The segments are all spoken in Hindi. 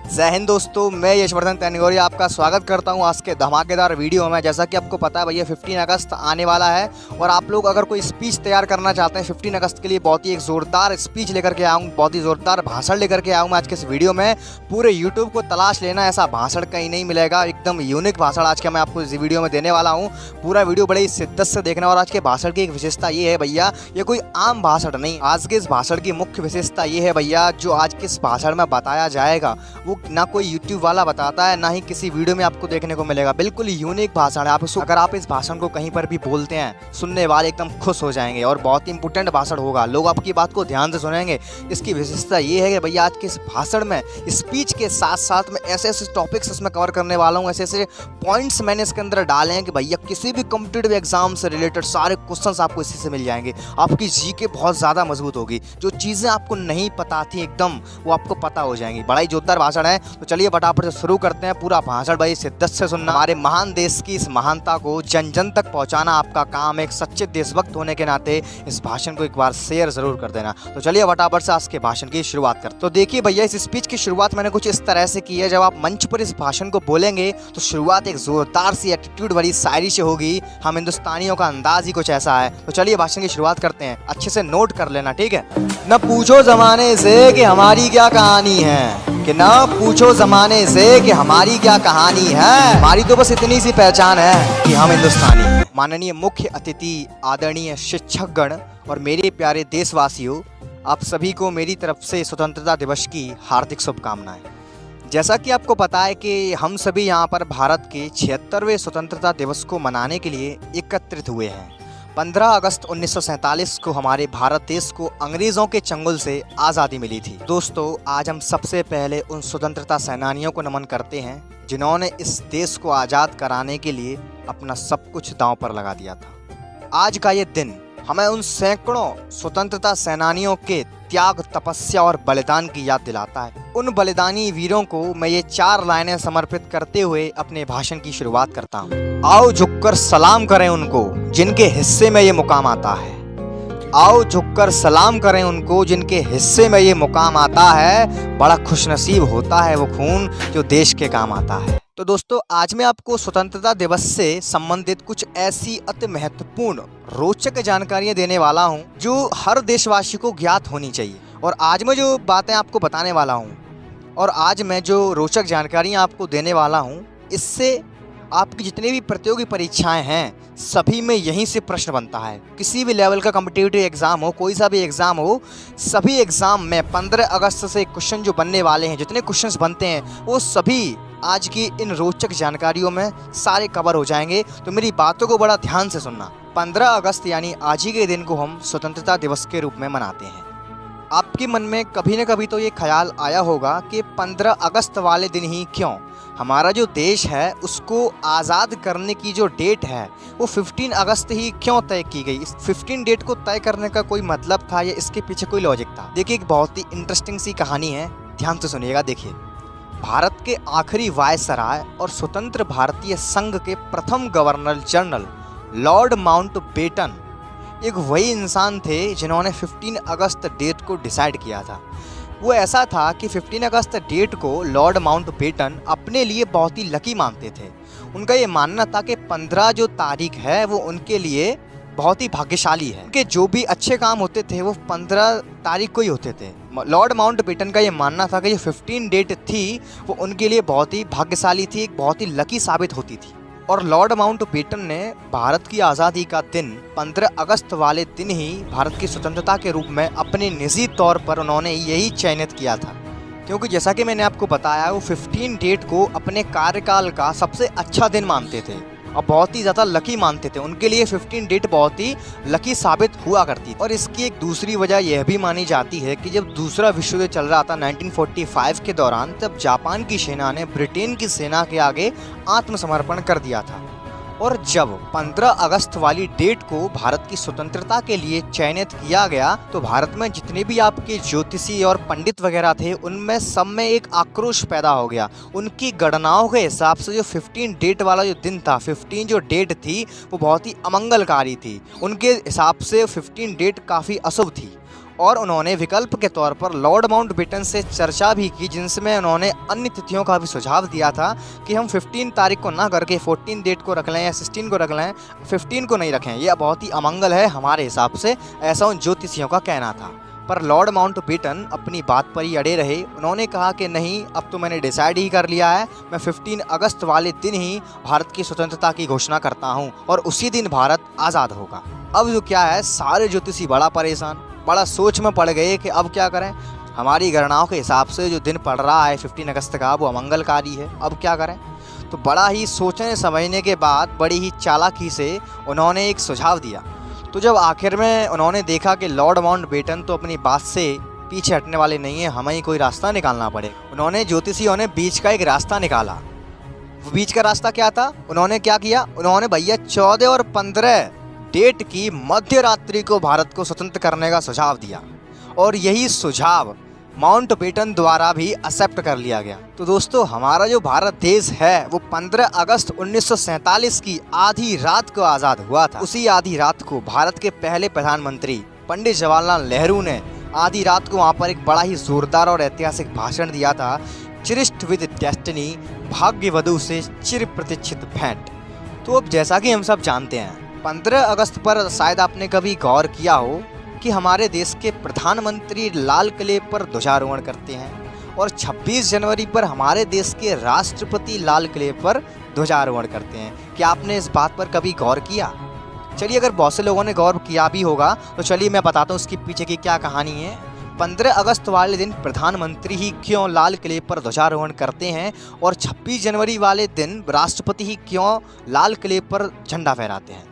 जय हिंद दोस्तों, मैं यशवर्धन तैनिगोरिया आपका स्वागत करता हूं आज के धमाकेदार वीडियो में। जैसा कि आपको पता है भैया 15 अगस्त आने वाला है और आप लोग अगर कोई स्पीच तैयार करना चाहते हैं 15 अगस्त के लिए बहुत ही एक ज़ोरदार स्पीच लेकर के आऊँ, बहुत ही ज़ोरदार भाषण लेकर के आऊँ मैं आज के इस वीडियो में। पूरे यूट्यूब को तलाश लेना, ऐसा भाषण कहीं नहीं मिलेगा। एकदम यूनिक भाषण आज का मैं आपको इस वीडियो में देने वाला हूँ। पूरा वीडियो बड़े ही शिद्दत से देखना। और आज के भाषण की एक विशेषता ये है भैया, ये कोई आम भाषण नहीं। आज के इस भाषण की मुख्य विशेषता ये है भैया, जो आज के इस भाषण में बताया जाएगा वो ना कोई यूट्यूब वाला बताता है, ना ही किसी वीडियो में आपको देखने को मिलेगा। बिल्कुल यूनिक भाषण है। अगर आप इस भाषण को कहीं पर भी बोलते हैं, सुनने वाले एकदम खुश हो जाएंगे और बहुत ही इंपॉर्टेंट भाषण होगा। लोग आपकी बात को ध्यान से सुनेंगे। इसकी विशेषता ये है कि भैया आज के इस भाषण में स्पीच के साथ साथ में ऐसे ऐसे टॉपिक्स इसमें कवर करने वाला हूँ, ऐसे ऐसे पॉइंट्स मैंने इसके अंदर डाले हैं कि भैया किसी भी कॉम्पिटिटिव एग्जाम से रिलेटेड सारे क्वेश्चंस आपको इसी से मिल जाएंगे। आपकी जीके बहुत ज़्यादा मजबूत होगी। जो चीज़ें आपको नहीं पता थी एकदम वो आपको पता हो जाएंगी। बड़ा ही जोरदार भाषण है। तो चलिए फटाफट से शुरू करते हैं। पूरा भाषण भाई शिद्दत से सुनना। हमारे महान देश की इस महानता को जन जन तक पहुंचाना आपका काम है। एक सच्चे देशभक्त होने के नाते इस भाषण को एक बार शेयर जरूर कर देना। तो चलिए फटाफट से आज के भाषण की शुरुआत करते हैं। तो देखिए भैया, इस स्पीच की शुरुआत मैंने कुछ इस तरह से की है। जब आप मंच पर इस भाषण को बोलेंगे तो शुरुआत एक जोरदार सी एटीट्यूड भरी शायरी से होगी। हम हिंदुस्तानियों का अंदाज ही कुछ ऐसा है। तो चलिए भाषण की शुरुआत करते हैं। अच्छे से नोट कर लेना, ठीक है। न पूछो जमाने से कि हमारी क्या कहानी है, कि ना पूछो जमाने से कि हमारी क्या कहानी है। हमारी तो बस इतनी सी पहचान है कि हम हिंदुस्तानी। माननीय मुख्य अतिथि, आदरणीय शिक्षकगण और मेरे प्यारे देशवासियों, आप सभी को मेरी तरफ से स्वतंत्रता दिवस की हार्दिक शुभकामनाएं। जैसा कि आपको पता है कि हम सभी यहाँ पर भारत के 76वें स्वतंत्रता दिवस को मनाने के लिए एकत्रित हुए हैं। 15 अगस्त 1947 को हमारे भारत देश को अंग्रेज़ों के चंगुल से आज़ादी मिली थी। दोस्तों, आज हम सबसे पहले उन स्वतंत्रता सेनानियों को नमन करते हैं जिन्होंने इस देश को आज़ाद कराने के लिए अपना सब कुछ दांव पर लगा दिया था। आज का ये दिन हमें उन सैकड़ों स्वतंत्रता सेनानियों के त्याग, तपस्या और बलिदान की याद दिलाता है। उन बलिदानी वीरों को मैं ये 4 लाइनें समर्पित करते हुए अपने भाषण की शुरुआत करता हूँ। आओ झुककर सलाम करें उनको जिनके हिस्से में ये मुकाम आता है। आओ झुककर सलाम करें उनको जिनके हिस्से में ये मुकाम आता है। बड़ा खुशनसीब होता है वो खून जो देश के काम आता है। तो दोस्तों, आज मैं आपको स्वतंत्रता दिवस से संबंधित कुछ ऐसी अति महत्वपूर्ण रोचक जानकारियां देने वाला हूं जो हर देशवासी को ज्ञात होनी चाहिए। और आज मैं जो बातें आपको बताने वाला हूं और आज मैं जो रोचक जानकारियां आपको देने वाला हूं, इससे आपकी जितनी भी प्रतियोगी परीक्षाएं हैं सभी में यहीं से प्रश्न बनता है। किसी भी लेवल का कॉम्पिटिटिव एग्ज़ाम हो, कोई सा भी एग्ज़ाम हो, सभी एग्ज़ाम में 15 अगस्त से क्वेश्चन जो बनने वाले हैं, जितने क्वेश्चंस बनते हैं वो सभी आज की इन रोचक जानकारियों में सारे कवर हो जाएंगे। तो मेरी बातों को बड़ा ध्यान से सुनना। 15 अगस्त यानी आज ही के दिन को हम स्वतंत्रता दिवस के रूप में मनाते हैं। आपके मन में कभी न कभी तो ये ख्याल आया होगा कि 15 अगस्त वाले दिन ही क्यों? हमारा जो देश है उसको आज़ाद करने की जो डेट है वो 15 अगस्त ही क्यों तय की गई? इस 15 डेट को तय करने का कोई मतलब था या इसके पीछे कोई लॉजिक था? देखिए, एक बहुत ही इंटरेस्टिंग सी कहानी है, ध्यान से सुनिएगा। देखिए, भारत के आखिरी वायसराय और स्वतंत्र भारतीय संघ के प्रथम गवर्नर जनरल लॉर्ड माउंटबेटन एक वही इंसान थे जिन्होंने 15 अगस्त डेट को डिसाइड किया था। वो ऐसा था कि 15 अगस्त डेट को लॉर्ड माउंटबेटन अपने लिए बहुत ही लकी मानते थे। उनका ये मानना था कि 15 जो तारीख है वो उनके लिए बहुत ही भाग्यशाली है। उनके जो भी अच्छे काम होते थे वो 15 तारीख को ही होते थे। लॉर्ड माउंटबेटन का ये मानना था कि जो 15 डेट थी वो उनके लिए बहुत ही भाग्यशाली थी, एक बहुत ही लकी साबित होती थी। और लॉर्ड माउंटबेटन ने भारत की आज़ादी का दिन 15 अगस्त वाले दिन ही भारत की स्वतंत्रता के रूप में अपने निजी तौर पर उन्होंने यही चयनित किया था। क्योंकि जैसा कि मैंने आपको बताया, वो 15 डेट को अपने कार्यकाल का सबसे अच्छा दिन मानते थे और बहुत ही ज़्यादा लकी मानते थे। उनके लिए 15 डेट बहुत ही लकी साबित हुआ करती थी। और इसकी एक दूसरी वजह यह भी मानी जाती है कि जब दूसरा विश्व युद्ध चल रहा था 1945 के दौरान, तब जापान की सेना ने ब्रिटेन की सेना के आगे आत्मसमर्पण कर दिया था। और जब 15 अगस्त वाली डेट को भारत की स्वतंत्रता के लिए चयनित किया गया तो भारत में जितने भी आपके ज्योतिषी और पंडित वगैरह थे उनमें सब में एक आक्रोश पैदा हो गया। उनकी गणनाओं के हिसाब से जो 15 डेट वाला जो दिन था, 15 जो डेट थी वो बहुत ही अमंगलकारी थी। उनके हिसाब से 15 डेट काफ़ी अशुभ थी और उन्होंने विकल्प के तौर पर लॉर्ड माउंटबेटन से चर्चा भी की, जिनमें उन्होंने अन्य तिथियों का भी सुझाव दिया था कि हम 15 तारीख को ना करके 14 डेट को रख लें या 16 को रख लें, 15 को नहीं रखें, यह बहुत ही अमंगल है हमारे हिसाब से, ऐसा उन ज्योतिषियों का कहना था। पर लॉर्ड माउंटबेटन अपनी बात पर ही अड़े रहे। उन्होंने कहा कि नहीं, अब तो मैंने डिसाइड ही कर लिया है, मैं 15 अगस्त वाले दिन ही भारत की स्वतंत्रता की घोषणा करता हूँ और उसी दिन भारत आज़ाद होगा। अब जो क्या है, सारे ज्योतिषी बड़ा परेशान, बड़ा सोच में पड़ गए कि अब क्या करें। हमारी गणनाओं के हिसाब से जो दिन पड़ रहा है 15 अगस्त का, वो अमंगलकारी है, अब क्या करें। तो बड़ा ही सोचने समझने के बाद बड़ी ही चालाकी से उन्होंने एक सुझाव दिया। तो जब आखिर में उन्होंने देखा कि लॉर्ड माउंटबेटन तो अपनी बात से पीछे हटने वाले नहीं है, हमें ही कोई रास्ता निकालना पड़े, उन्होंने ज्योतिषियों ने बीच का एक रास्ता निकाला। वो बीच का रास्ता क्या था, उन्होंने क्या किया, उन्होंने भैया 14 और 15 डेट की मध्य रात्रि को भारत को स्वतंत्र करने का सुझाव दिया और यही सुझाव माउंटबेटन द्वारा भी एक्सेप्ट कर लिया गया। तो दोस्तों, हमारा जो भारत देश है वो 15 अगस्त 1947 की आधी रात को आज़ाद हुआ था। उसी आधी रात को भारत के पहले प्रधानमंत्री पंडित जवाहरलाल नेहरू ने आधी रात को वहाँ पर एक बड़ा ही जोरदार और ऐतिहासिक भाषण दिया था, चिरिस्ट विद डेस्टिनी, भाग्यवधु से चिर प्रतीक्षित भेंट। तो अब जैसा कि हम सब जानते हैं, 15 अगस्त पर शायद आपने कभी गौर किया हो कि हमारे देश के प्रधानमंत्री लाल किले पर ध्वजारोहण करते हैं और 26 जनवरी पर हमारे देश के राष्ट्रपति लाल किले पर ध्वजारोहण करते हैं। क्या आपने इस बात पर कभी गौर किया? चलिए, अगर बहुत से लोगों ने गौर किया भी होगा तो चलिए मैं बताता हूँ उसके पीछे की क्या कहानी है। 15 अगस्त वाले दिन प्रधानमंत्री ही क्यों लाल किले पर ध्वजारोहण करते हैं और 26 जनवरी वाले दिन राष्ट्रपति ही क्यों लाल किले पर झंडा फहराते हैं।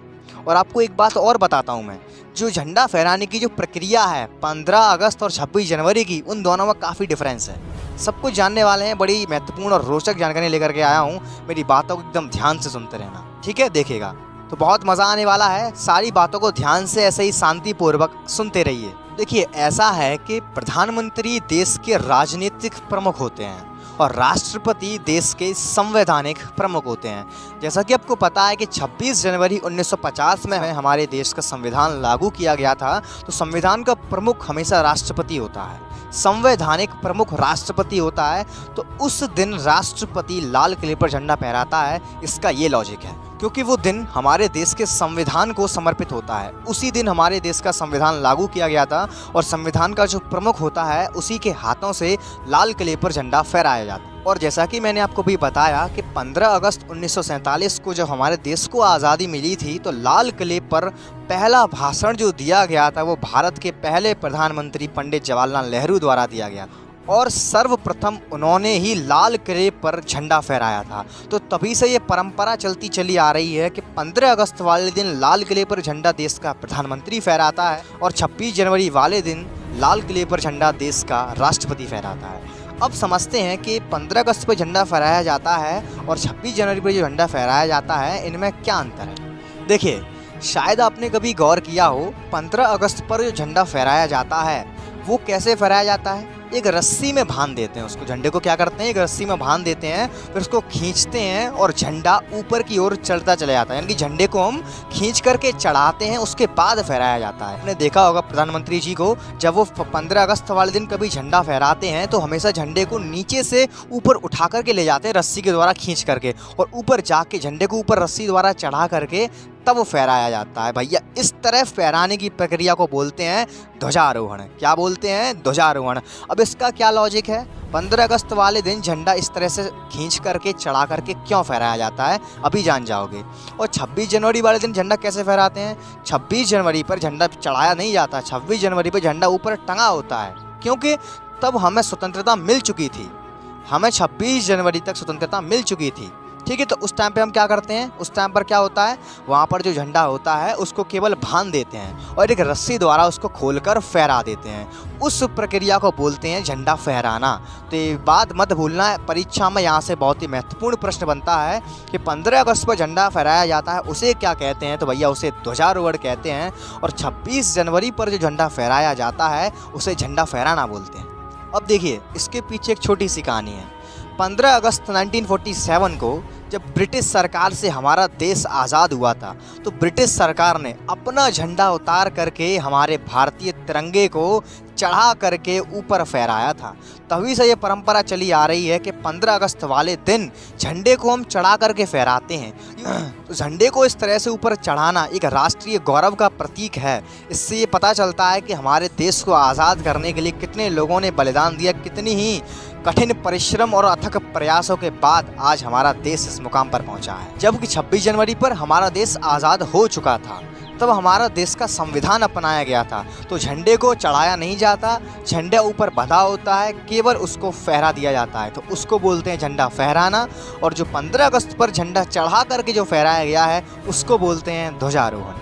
और आपको एक बात और बताता हूँ मैं, जो झंडा फहराने की जो प्रक्रिया है 15 अगस्त और 26 जनवरी की, उन दोनों में काफ़ी डिफरेंस है। सब कुछ जानने वाले हैं, बड़ी महत्वपूर्ण और रोचक जानकारी लेकर के आया हूँ। मेरी बातों को एकदम ध्यान से सुनते रहना, ठीक है? देखिएगा तो बहुत मज़ा आने वाला है। सारी बातों को ध्यान से ऐसे ही शांतिपूर्वक सुनते रहिए। देखिए, ऐसा है कि प्रधानमंत्री देश के राजनीतिक प्रमुख होते हैं और राष्ट्रपति देश के संवैधानिक प्रमुख होते हैं। जैसा कि आपको पता है कि 26 जनवरी 1950 में हमारे देश का संविधान लागू किया गया था, तो संविधान का प्रमुख हमेशा राष्ट्रपति होता है, संवैधानिक प्रमुख राष्ट्रपति होता है। तो उस दिन राष्ट्रपति लाल किले पर झंडा फहराता है। इसका ये लॉजिक है क्योंकि वो दिन हमारे देश के संविधान को समर्पित होता है। उसी दिन हमारे देश का संविधान लागू किया गया था और संविधान का जो प्रमुख होता है उसी के हाथों से लाल किले पर झंडा फहराया जाता है। और जैसा कि मैंने आपको भी बताया कि 15 अगस्त 1947 को जब हमारे देश को आज़ादी मिली थी, तो लाल किले पर पहला भाषण जो दिया गया था वो भारत के पहले प्रधानमंत्री पंडित जवाहरलाल नेहरू द्वारा दिया गया और सर्वप्रथम उन्होंने ही लाल किले पर झंडा फहराया था। तो तभी से ये परंपरा चलती चली आ रही है कि 15 अगस्त वाले दिन लाल किले पर झंडा देश का प्रधानमंत्री फहराता है और 26 जनवरी वाले दिन लाल किले पर झंडा देश का राष्ट्रपति फहराता है। अब समझते हैं कि 15 अगस्त पर झंडा फहराया जाता है और 26 जनवरी पर जो झंडा फहराया जाता है, इनमें क्या अंतर है। देखिए, शायद आपने कभी गौर किया हो, 15 अगस्त पर जो झंडा फहराया जाता है वो कैसे फहराया जाता है, एक रस्सी में बांध देते हैं उसको। झंडे को क्या करते हैं, एक रस्सी में बांध देते हैं, फिर उसको खींचते हैं और झंडा ऊपर की ओर चढ़ता चला जाता है। यानी कि झंडे को हम खींच करके चढ़ाते हैं, उसके बाद फहराया जाता है। आपने देखा होगा प्रधानमंत्री जी को, जब वो 15 अगस्त वाले दिन कभी झंडा फहराते हैं तो हमेशा झंडे को नीचे से ऊपर उठा करके ले जाते हैं रस्सी के द्वारा खींच करके, और ऊपर जाके झंडे को ऊपर रस्सी द्वारा चढ़ा करके तब फहराया जाता है। भैया, इस तरह फहराने की प्रक्रिया को बोलते हैं ध्वजारोहण। क्या बोलते हैं? ध्वजारोहण। अब इसका क्या लॉजिक है? 15 अगस्त वाले दिन झंडा इस तरह से खींच करके चढ़ा करके क्यों फहराया जाता है, अभी जान जाओगे। और 26 जनवरी वाले दिन झंडा कैसे फहराते हैं? 26 जनवरी पर झंडा चढ़ाया नहीं जाता, 26 जनवरी पर झंडा ऊपर टंगा होता है, क्योंकि तब हमें स्वतंत्रता मिल चुकी थी। हमें 26 जनवरी तक स्वतंत्रता मिल चुकी थी, ठीक है। तो उस टाइम पे हम क्या करते हैं, उस टाइम पर क्या होता है, वहाँ पर जो झंडा होता है उसको केवल बांध देते हैं और एक रस्सी द्वारा उसको खोलकर फहरा देते हैं। उस प्रक्रिया को बोलते हैं झंडा फहराना। तो ये बात मत भूलना, परीक्षा में यहाँ से बहुत ही महत्वपूर्ण प्रश्न बनता है कि 15 अगस्त पर झंडा फहराया जाता है उसे क्या कहते हैं, तो भैया उसे ध्वजारोहण कहते हैं। और 26 जनवरी पर जो झंडा फहराया जाता है उसे झंडा फहराना बोलते हैं। अब देखिए, इसके पीछे एक छोटी सी कहानी है। 15 अगस्त 1947 को जब ब्रिटिश सरकार से हमारा देश आज़ाद हुआ था तो ब्रिटिश सरकार ने अपना झंडा उतार करके हमारे भारतीय तिरंगे को चढ़ा करके ऊपर फहराया था। तभी से ये परंपरा चली आ रही है कि 15 अगस्त वाले दिन झंडे को हम चढ़ा करके फहराते हैं। तो झंडे को इस तरह से ऊपर चढ़ाना एक राष्ट्रीय गौरव का प्रतीक है। इससे ये पता चलता है कि हमारे देश को आज़ाद करने के लिए कितने लोगों ने बलिदान दिया, कितनी ही कठिन परिश्रम और अथक प्रयासों के बाद आज हमारा देश इस मुकाम पर पहुंचा है। जबकि 26 जनवरी पर हमारा देश आज़ाद हो चुका था, तब हमारा देश का संविधान अपनाया गया था। तो झंडे को चढ़ाया नहीं जाता, झंडा ऊपर बंधा होता है, केवल उसको फहरा दिया जाता है। तो उसको बोलते हैं झंडा फहराना। और जो 15 अगस्त पर झंडा चढ़ा करके जो फहराया गया है उसको बोलते हैं ध्वजारोहण।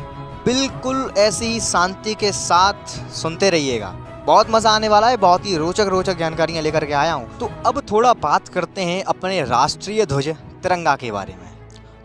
बिल्कुल ऐसी ही शांति के साथ सुनते रहिएगा, बहुत मज़ा आने वाला है। बहुत ही रोचक जानकारियाँ लेकर के आया हूँ। तो अब थोड़ा बात करते हैं अपने राष्ट्रीय ध्वज तिरंगा के बारे में।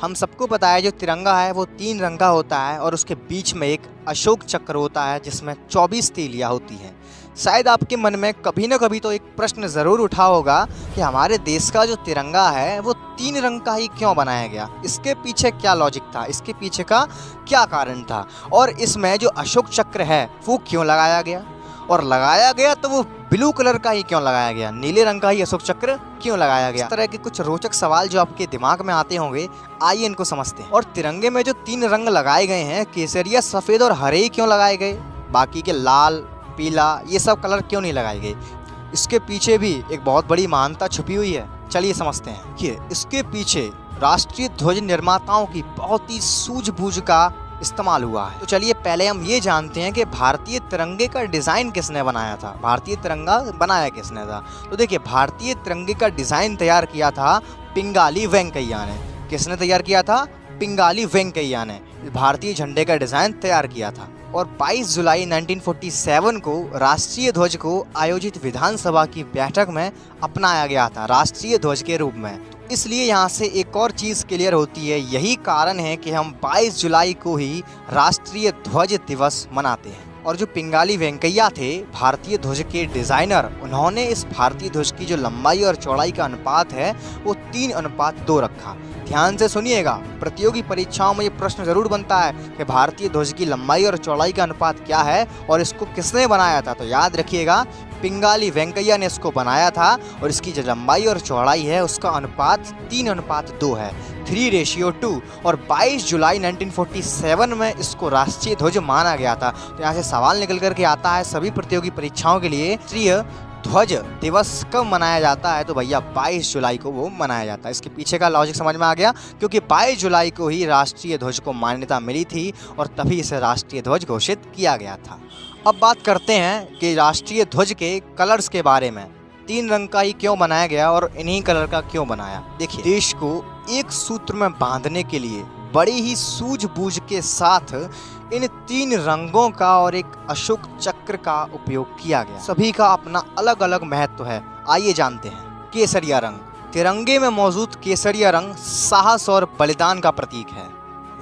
हम सबको पता है जो तिरंगा है वो 3 रंग का होता है और उसके बीच में एक अशोक चक्र होता है जिसमें 24 तीलियाँ होती हैं। शायद आपके मन में कभी ना कभी तो एक प्रश्न ज़रूर उठा होगा कि हमारे देश का जो तिरंगा है वो 3 रंग का ही क्यों बनाया गया, इसके पीछे क्या लॉजिक था, इसके पीछे का क्या कारण था, और इसमें जो अशोक चक्र है वो क्यों लगाया गया, और लगाया गया तो वो ब्लू कलर का ही क्यों लगाया गया, नीले रंग का ही अशोक चक्र क्यों लगाया गया। इस तरह के कुछ रोचक सवाल जो आपके दिमाग में आते होंगे, आइए इनको समझते हैं। और तिरंगे में जो 3 रंग लगाए गए हैं, केसरिया, सफ़ेद और हरे ही क्यों लगाए गए, बाकी के लाल, पीला, ये सब कलर क्यों नहीं लगाए गए। इसके पीछे भी एक बहुत बड़ी महानता छुपी हुई है, चलिए समझते हैं कि इसके पीछे राष्ट्रीय ध्वज निर्माताओं की बहुत ही सूझबूझ का इस्तेमाल हुआ है। तो चलिए पहले हम ये जानते हैं कि भारतीय तिरंगे का डिज़ाइन किसने बनाया था, भारतीय तिरंगा बनाया किसने था। तो देखिए, भारतीय तिरंगे का डिज़ाइन तैयार किया था पिंगाली वेंकैया ने। किसने तैयार किया था? पिंगाली वेंकैया ने भारतीय झंडे का डिज़ाइन तैयार किया था। और 22 जुलाई 1947 को राष्ट्रीय ध्वज को आयोजित विधानसभा की बैठक में अपनाया गया था राष्ट्रीय ध्वज के रूप में। इसलिए यहाँ से एक और चीज़ क्लियर होती है, यही कारण है कि हम 22 जुलाई को ही राष्ट्रीय ध्वज दिवस मनाते हैं। और जो पिंगाली वेंकैया थे भारतीय ध्वज के डिज़ाइनर, उन्होंने इस भारतीय ध्वज की जो लंबाई और चौड़ाई का अनुपात है वो 3:2 रखा। ध्यान से सुनिएगा, प्रतियोगी परीक्षाओं में ये प्रश्न जरूर बनता है कि भारतीय ध्वज की लंबाई और चौड़ाई का अनुपात क्या है और इसको किसने बनाया था। तो याद रखिएगा, पिंगाली वेंकैया ने इसको बनाया था और इसकी जो लंबाई और चौड़ाई है उसका अनुपात 3:2 है, 3:2। और 22 जुलाई 1947 में इसको राष्ट्रीय ध्वज माना गया था। तो यहाँ से सवाल निकल करके आता है सभी प्रतियोगी परीक्षाओं के लिए, राष्ट्रीय ध्वज दिवस कब मनाया जाता है? तो भैया 22 जुलाई को वो मनाया जाता है। इसके पीछे का लॉजिक समझ में आ गया, क्योंकि 22 जुलाई को ही राष्ट्रीय ध्वज को मान्यता मिली थी और तभी इसे राष्ट्रीय ध्वज घोषित किया गया था। अब बात करते हैं कि राष्ट्रीय ध्वज के कलर्स के बारे में। 3 रंग का ही क्यों बनाया गया और इन्हीं कलर का क्यों बनाया? देखिए, देश को एक सूत्र में बांधने के लिए बड़ी ही सूझबूझ के साथ इन 3 रंगों का और एक अशोक चक्र का उपयोग किया गया। सभी का अपना अलग अलग महत्व है, आइए जानते हैं। केसरिया रंग, तिरंगे में मौजूद केसरिया रंग साहस और बलिदान का प्रतीक है।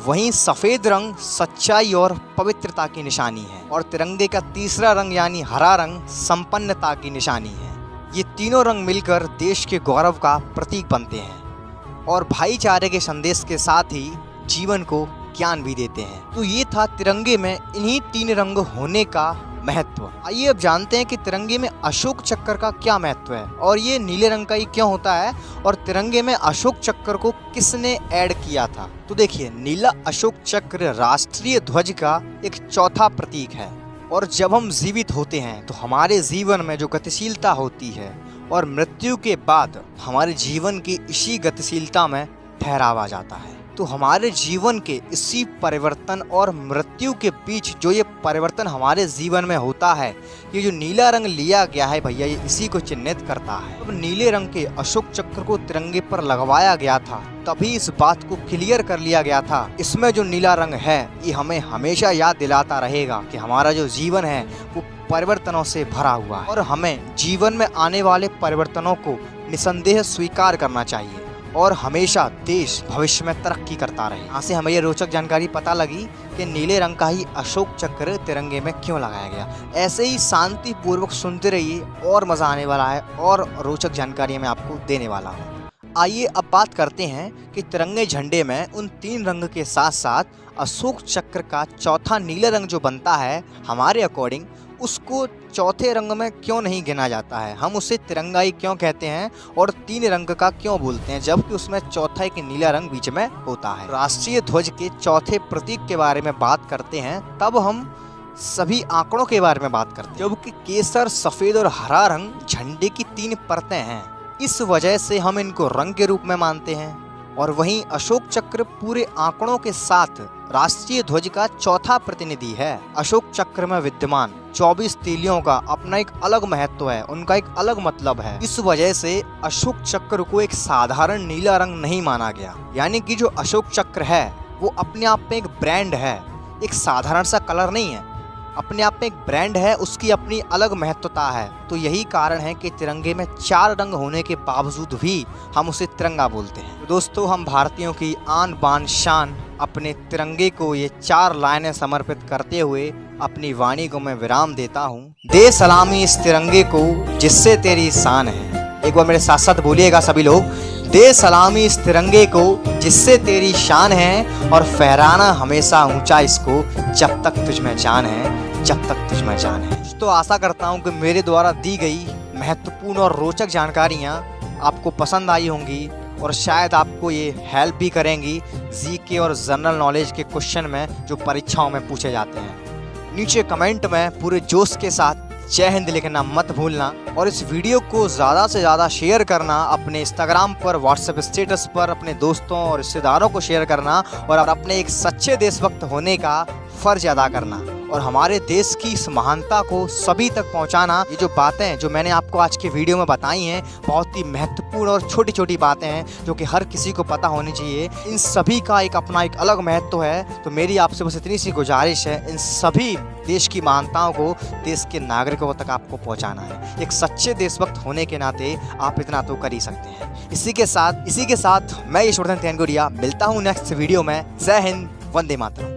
वहीं सफ़ेद रंग सच्चाई और पवित्रता की निशानी है। और तिरंगे का तीसरा रंग यानी हरा रंग संपन्नता की निशानी है। ये तीनों रंग मिलकर देश के गौरव का प्रतीक बनते हैं और भाईचारे के संदेश के साथ ही जीवन को ज्ञान भी देते हैं। तो ये था तिरंगे में इन्हीं 3 रंग होने का महत्व। आइए अब जानते हैं कि तिरंगे में अशोक चक्र का क्या महत्व है और ये नीले रंग का ही क्यों होता है और तिरंगे में अशोक चक्र को किसने ऐड किया था। तो देखिए, नीला अशोक चक्र राष्ट्रीय ध्वज का एक चौथा प्रतीक है। और जब हम जीवित होते हैं तो हमारे जीवन में जो गतिशीलता होती है और मृत्यु के बाद हमारे जीवन की इसी गतिशीलता में ठहराव आ जाता है। तो हमारे जीवन के इसी परिवर्तन और मृत्यु के बीच जो ये परिवर्तन हमारे जीवन में होता है, ये जो नीला रंग लिया गया है भैया, ये इसी को चिन्हित करता है। अब नीले रंग के अशोक चक्र को तिरंगे पर लगवाया गया था, तभी इस बात को क्लियर कर लिया गया था, इसमें जो नीला रंग है ये हमें हमेशा याद दिलाता रहेगा कि हमारा जो जीवन है वो परिवर्तनों से भरा हुआ है और हमें जीवन में आने वाले परिवर्तनों को निसंदेह स्वीकार करना चाहिए और हमेशा देश भविष्य में तरक्की करता रहे। यहाँ से हमें ये रोचक जानकारी पता लगी कि नीले रंग का ही अशोक चक्र तिरंगे में क्यों लगाया गया। ऐसे ही शांति पूर्वक सुनते रहिए और मज़ा आने वाला है और रोचक जानकारी मैं आपको देने वाला हूँ। आइए अब बात करते हैं कि तिरंगे झंडे में उन 3 रंग के साथ साथ अशोक चक्र का चौथा नीला रंग जो बनता है, हमारे अकॉर्डिंग उसको चौथे रंग में क्यों नहीं गिना जाता है, हम उसे तिरंगा ही क्यों कहते हैं और 3 रंग का क्यों बोलते हैं, जबकि उसमें चौथा एक नीला रंग बीच में होता है। राष्ट्रीय ध्वज के चौथे प्रतीक के बारे में बात करते हैं तब हम सभी आंकड़ों के बारे में बात करते हैं, जबकि केसर, सफेद और हरा रंग झंडे की 3 परतें हैं। इस वजह से हम इनको रंग के रूप में मानते हैं। और वहीं अशोक चक्र पूरे आंकड़ों के साथ राष्ट्रीय ध्वज का चौथा प्रतिनिधि है। अशोक चक्र में विद्यमान 24 तीलियों का अपना एक अलग महत्व है, उनका एक अलग मतलब है। इस वजह से अशोक चक्र को एक साधारण नीला रंग नहीं माना गया, यानी कि जो अशोक चक्र है वो अपने आप में एक ब्रांड है, एक साधारण सा कलर नहीं है, अपने आप में एक ब्रांड है, उसकी अपनी अलग महत्वता है। तो यही कारण है कि तिरंगे में 4 रंग होने के बावजूद भी हम उसे तिरंगा बोलते हैं। तो दोस्तों, हम भारतीयों की आन बान शान अपने तिरंगे को ये 4 लाइनें समर्पित करते हुए अपनी वाणी को मैं विराम देता हूँ। दे सलामी इस तिरंगे को जिससे तेरी शान है। एक बार मेरे साथ साथ बोलिएगा सभी लोग, दे सलामी इस तिरंगे को जिससे तेरी शान है, और फहराना हमेशा ऊंचा इसको जब तक तुझ में जान है, जब तक तुझ में जान है। तो आशा करता हूं कि मेरे द्वारा दी गई महत्वपूर्ण और रोचक जानकारियां आपको पसंद आई होंगी और शायद आपको ये हेल्प भी करेंगी जीके और जनरल नॉलेज के क्वेश्चन में जो परीक्षाओं में पूछे जाते हैं। नीचे कमेंट में पूरे जोश के साथ जय हिंद लिखना मत भूलना, और इस वीडियो को ज़्यादा से ज़्यादा शेयर करना, अपने इंस्टाग्राम पर, व्हाट्सएप स्टेटस पर अपने दोस्तों और रिश्तेदारों को शेयर करना, और अपने एक सच्चे देशभक्त होने का फ़र्ज अदा करना और हमारे देश की इस महानता को सभी तक पहुंचाना। ये जो बातें जो मैंने आपको आज के वीडियो में बताई हैं बहुत ही महत्वपूर्ण और छोटी छोटी बातें हैं जो कि हर किसी को पता होनी चाहिए। इन सभी का एक अपना एक अलग महत्व है। तो मेरी आपसे बस इतनी सी गुजारिश है, इन सभी देश की महानताओं को देश के नागरिकों तक आपको पहुंचाना है। एक सच्चे देशभक्त होने के नाते आप इतना तो कर ही सकते हैं। इसी के साथ मैं यशवर्धन तेनगुड़िया मिलता हूँ नेक्स्ट वीडियो में। जय हिंद, वंदे मातरम।